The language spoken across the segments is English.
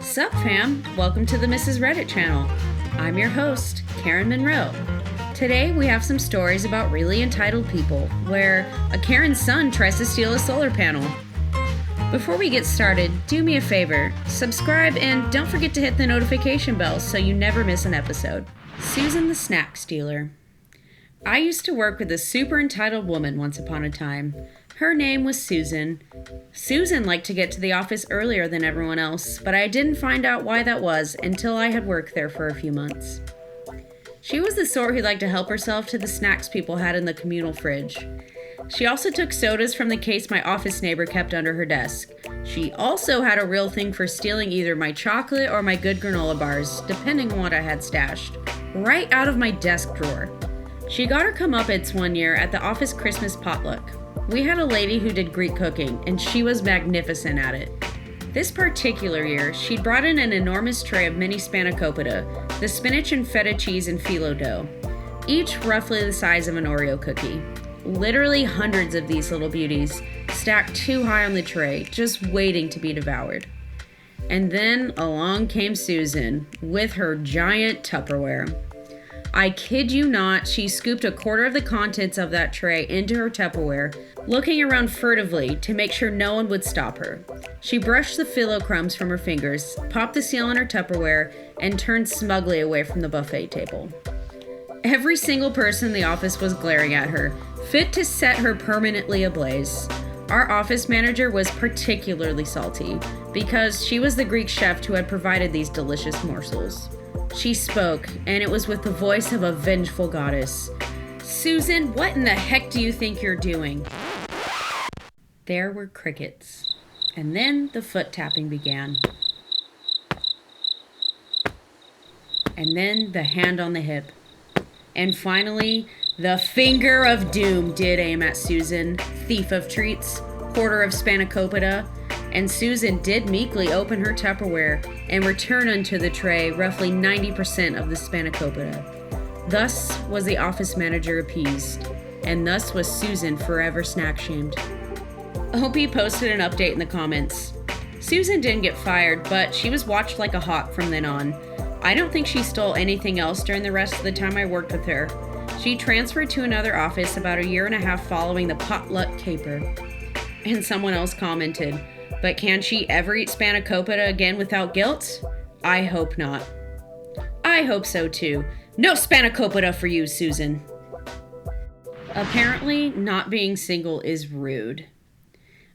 Sup fam, welcome to the MrsReddit channel. I'm your host, Karen Monroe. Today we have some stories about really entitled people, where a Karen's son tries to steal a solar panel. Before we get started, do me a favor, subscribe and don't forget to hit the notification bell so you never miss an episode. Susan the Snack Stealer. I used to work with a super entitled woman once upon a time. Her name was Susan. Susan liked to get to the office earlier than everyone else, but I didn't find out why that was until I had worked there for a few months. She was the sort who liked to help herself to the snacks people had in the communal fridge. She also took sodas from the case my office neighbor kept under her desk. She also had a real thing for stealing either my chocolate or my good granola bars, depending on what I had stashed, right out of my desk drawer. She got her comeuppance one year at the office Christmas potluck. We had a lady who did Greek cooking, and she was magnificent at it. This particular year, she'd brought in an enormous tray of mini spanakopita, the spinach and feta cheese and phyllo dough, each roughly the size of an Oreo cookie. Literally hundreds of these little beauties, stacked too high on the tray, just waiting to be devoured. And then along came Susan, with her giant Tupperware. I kid you not, she scooped a quarter of the contents of that tray into her Tupperware, looking around furtively to make sure no one would stop her. She brushed the phyllo crumbs from her fingers, popped the seal on her Tupperware, and turned smugly away from the buffet table. Every single person in the office was glaring at her, fit to set her permanently ablaze. Our office manager was particularly salty, because she was the Greek chef who had provided these delicious morsels. She spoke, and it was with the voice of a vengeful goddess. "Susan, what in the heck do you think you're doing?" There were crickets. And then the foot tapping began. And then the hand on the hip. And finally, the finger of doom did aim at Susan, thief of treats, hoarder of spanakopita, and Susan did meekly open her Tupperware and return unto the tray roughly 90% of the spanakopita. Thus was the office manager appeased, and thus was Susan forever snack-shamed. OP posted an update in the comments. Susan didn't get fired, but she was watched like a hawk from then on. I don't think she stole anything else during the rest of the time I worked with her. She transferred to another office about a year and a half following the potluck caper. And someone else commented, "But can she ever eat spanakopita again without guilt? I hope not." I hope so too. No spanakopita for you, Susan. Apparently, not being single is rude.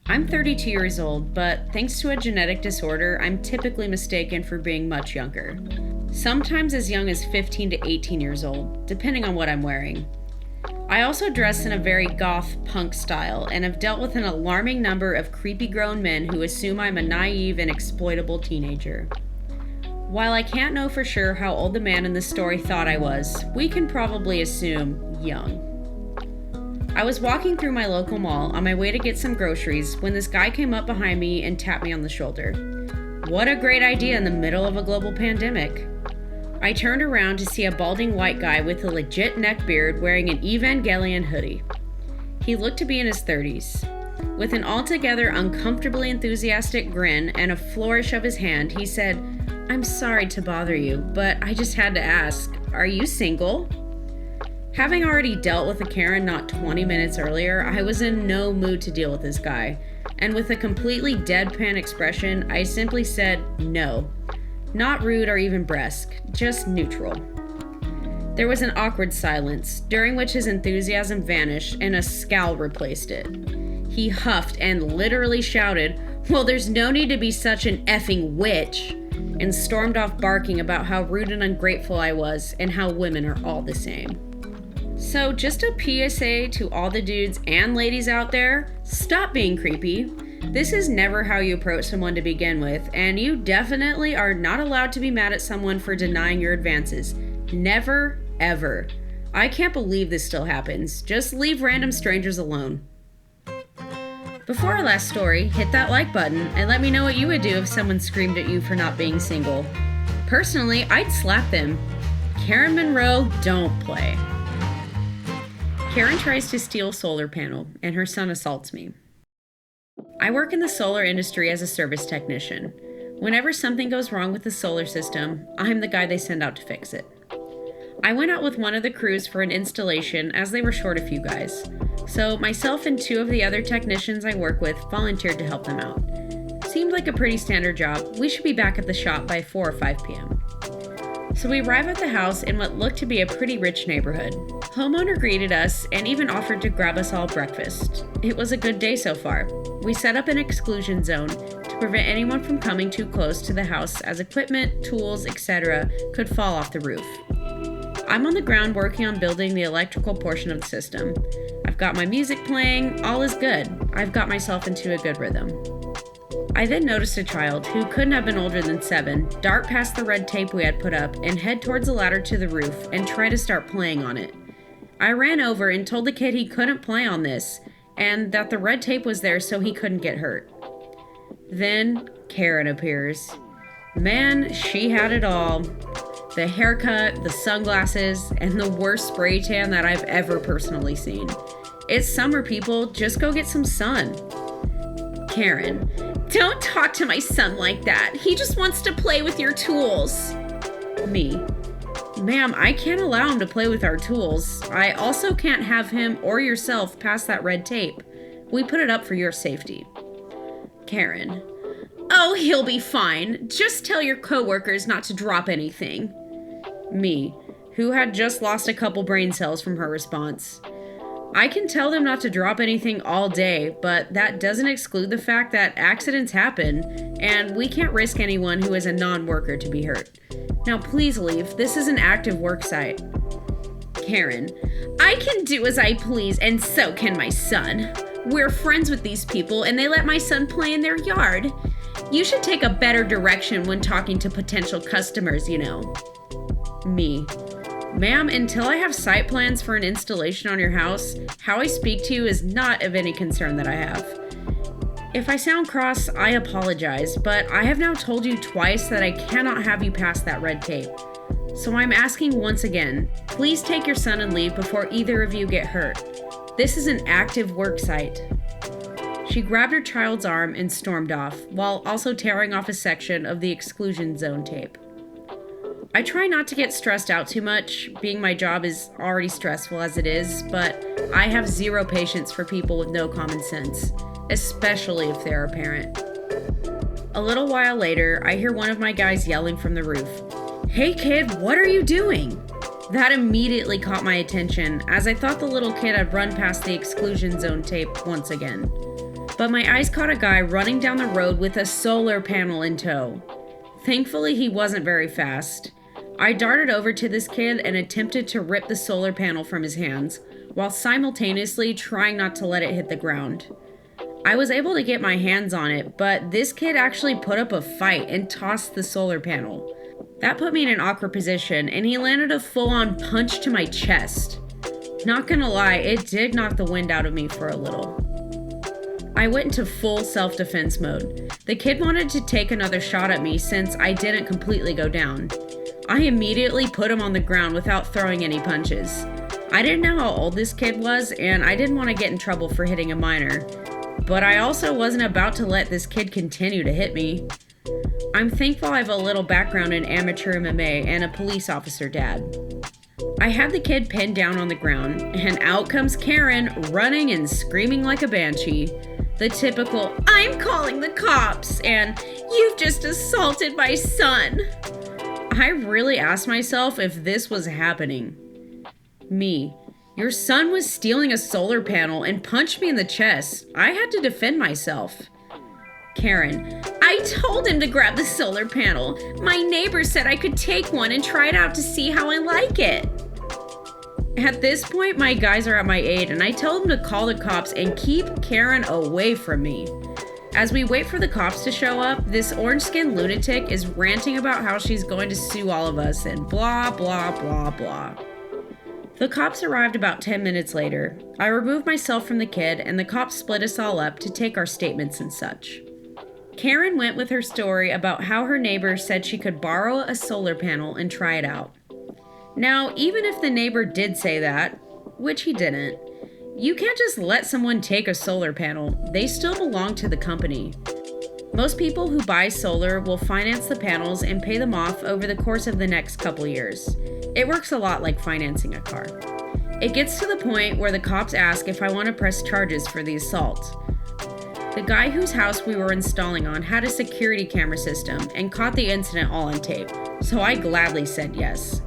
I'm 32 years old, but thanks to a genetic disorder, I'm typically mistaken for being much younger. Sometimes as young as 15 to 18 years old, depending on what I'm wearing. I also dress in a very goth punk style and have dealt with an alarming number of creepy grown men who assume I'm a naive and exploitable teenager. While I can't know for sure how old the man in this story thought I was, we can probably assume young. I was walking through my local mall on my way to get some groceries when this guy came up behind me and tapped me on the shoulder. What a great idea in the middle of a global pandemic. I turned around to see a balding white guy with a legit neck beard wearing an Evangelion hoodie. He looked to be in his 30s. With an altogether uncomfortably enthusiastic grin and a flourish of his hand, he said, "I'm sorry to bother you, but I just had to ask, are you single?" Having already dealt with a Karen not 20 minutes earlier, I was in no mood to deal with this guy, and with a completely deadpan expression, I simply said, "No." Not rude or even brusque, just neutral. There was an awkward silence, during which his enthusiasm vanished and a scowl replaced it. He huffed and literally shouted, "Well, there's no need to be such an effing witch," and stormed off barking about how rude and ungrateful I was and how women are all the same. So just a PSA to all the dudes and ladies out there, stop being creepy. This is never how you approach someone to begin with, and you definitely are not allowed to be mad at someone for denying your advances. Never, ever. I can't believe this still happens. Just leave random strangers alone. Before our last story, hit that like button and let me know what you would do if someone screamed at you for not being single. Personally, I'd slap them. Karen Monroe, don't play. Karen tries to steal a solar panel, and her son assaults me. I work in the solar industry as a service technician. Whenever something goes wrong with the solar system, I'm the guy they send out to fix it. I went out with one of the crews for an installation as they were short a few guys. So myself and 2 of the other technicians I work with volunteered to help them out. Seemed like a pretty standard job. We should be back at the shop by 4 or 5 p.m. So we arrive at the house in what looked to be a pretty rich neighborhood. Homeowner greeted us and even offered to grab us all breakfast. It was a good day so far. We set up an exclusion zone to prevent anyone from coming too close to the house as equipment, tools, etc. could fall off the roof. I'm on the ground working on building the electrical portion of the system. I've got my music playing, all is good. I've got myself into a good rhythm. I then noticed a child, who couldn't have been older than 7, dart past the red tape we had put up and head towards the ladder to the roof and try to start playing on it. I ran over and told the kid he couldn't play on this and that the red tape was there so he couldn't get hurt. Then Karen appears. Man, she had it all. The haircut, the sunglasses, and the worst spray tan that I've ever personally seen. It's summer, people. Just go get some sun. Karen, don't talk to my son like that. He just wants to play with your tools. Me, ma'am, I can't allow him to play with our tools. I also can't have him or yourself pass that red tape. We put it up for your safety. Karen, oh, he'll be fine. Just tell your coworkers not to drop anything. Me, who had just lost a couple brain cells from her response. I can tell them not to drop anything all day, but that doesn't exclude the fact that accidents happen, and we can't risk anyone who is a non-worker to be hurt. Now please leave. This is an active work site. Karen, I can do as I please, and so can my son. We're friends with these people, and they let my son play in their yard. You should take a better direction when talking to potential customers, you know. Me, ma'am, until I have site plans for an installation on your house, how I speak to you is not of any concern that I have. If I sound cross, I apologize, but I have now told you twice that I cannot have you pass that red tape. So I'm asking once again, please take your son and leave before either of you get hurt. This is an active work site. She grabbed her child's arm and stormed off, while also tearing off a section of the exclusion zone tape. I try not to get stressed out too much, being my job is already stressful as it is, but I have zero patience for people with no common sense, especially if they're a parent. A little while later, I hear one of my guys yelling from the roof, "Hey kid, what are you doing?" That immediately caught my attention, as I thought the little kid had run past the exclusion zone tape once again. But my eyes caught a guy running down the road with a solar panel in tow. Thankfully, he wasn't very fast. I darted over to this kid and attempted to rip the solar panel from his hands, while simultaneously trying not to let it hit the ground. I was able to get my hands on it, but this kid actually put up a fight and tossed the solar panel. That put me in an awkward position, and he landed a full-on punch to my chest. Not gonna lie, it did knock the wind out of me for a little. I went into full self-defense mode. The kid wanted to take another shot at me since I didn't completely go down. I immediately put him on the ground without throwing any punches. I didn't know how old this kid was, and I didn't want to get in trouble for hitting a minor. But I also wasn't about to let this kid continue to hit me. I'm thankful I have a little background in amateur MMA and a police officer dad. I had the kid pinned down on the ground, and out comes Karen, running and screaming like a banshee. The typical, "I'm calling the cops," and "You've just assaulted my son." I really asked myself if this was happening. Me, your son was stealing a solar panel and punched me in the chest. I had to defend myself. Karen, I told him to grab the solar panel. My neighbor said I could take one and try it out to see how I like it. At this point, my guys are at my aid, and I tell them to call the cops and keep Karen away from me. As we wait for the cops to show up, this orange-skinned lunatic is ranting about how she's going to sue all of us and blah, blah, blah, blah. The cops arrived about 10 minutes later. I removed myself from the kid, and the cops split us all up to take our statements and such. Karen went with her story about how her neighbor said she could borrow a solar panel and try it out. Now, even if the neighbor did say that, which he didn't, you can't just let someone take a solar panel. They still belong to the company. Most people who buy solar will finance the panels and pay them off over the course of the next couple years. It works a lot like financing a car. It gets to the point where the cops ask if I want to press charges for the assault. The guy whose house we were installing on had a security camera system and caught the incident all on tape, so I gladly said yes.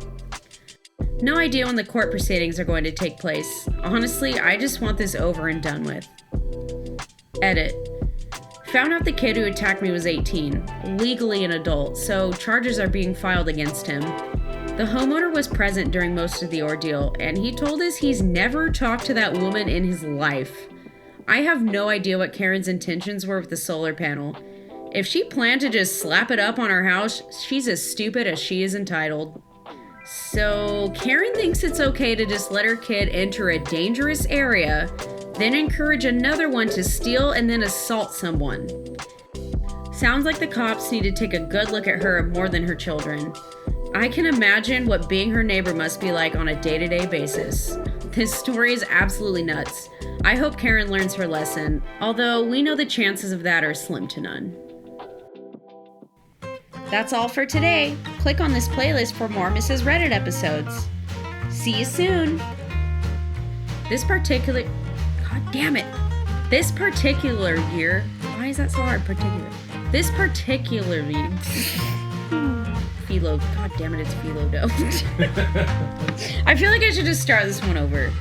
No idea when the court proceedings are going to take place. Honestly, I just want this over and done with. Edit. Found out the kid who attacked me was 18, legally an adult, so charges are being filed against him. The homeowner was present during most of the ordeal, and he told us he's never talked to that woman in his life. I have no idea what Karen's intentions were with the solar panel. If she planned to just slap it up on our house, she's as stupid as she is entitled. So Karen thinks it's okay to just let her kid enter a dangerous area, then encourage another one to steal and then assault someone. Sounds like the cops need to take a good look at her more than her children. I can imagine what being her neighbor must be like on a day-to-day basis. This story is absolutely nuts. I hope Karen learns her lesson, although we know the chances of that are slim to none. That's all for today. Click on this playlist for more MrsReddit episodes. See you soon. This particular year, why is that so hard? This particular Philo, god damn it, it's Philo dough. I feel like I should just start this one over.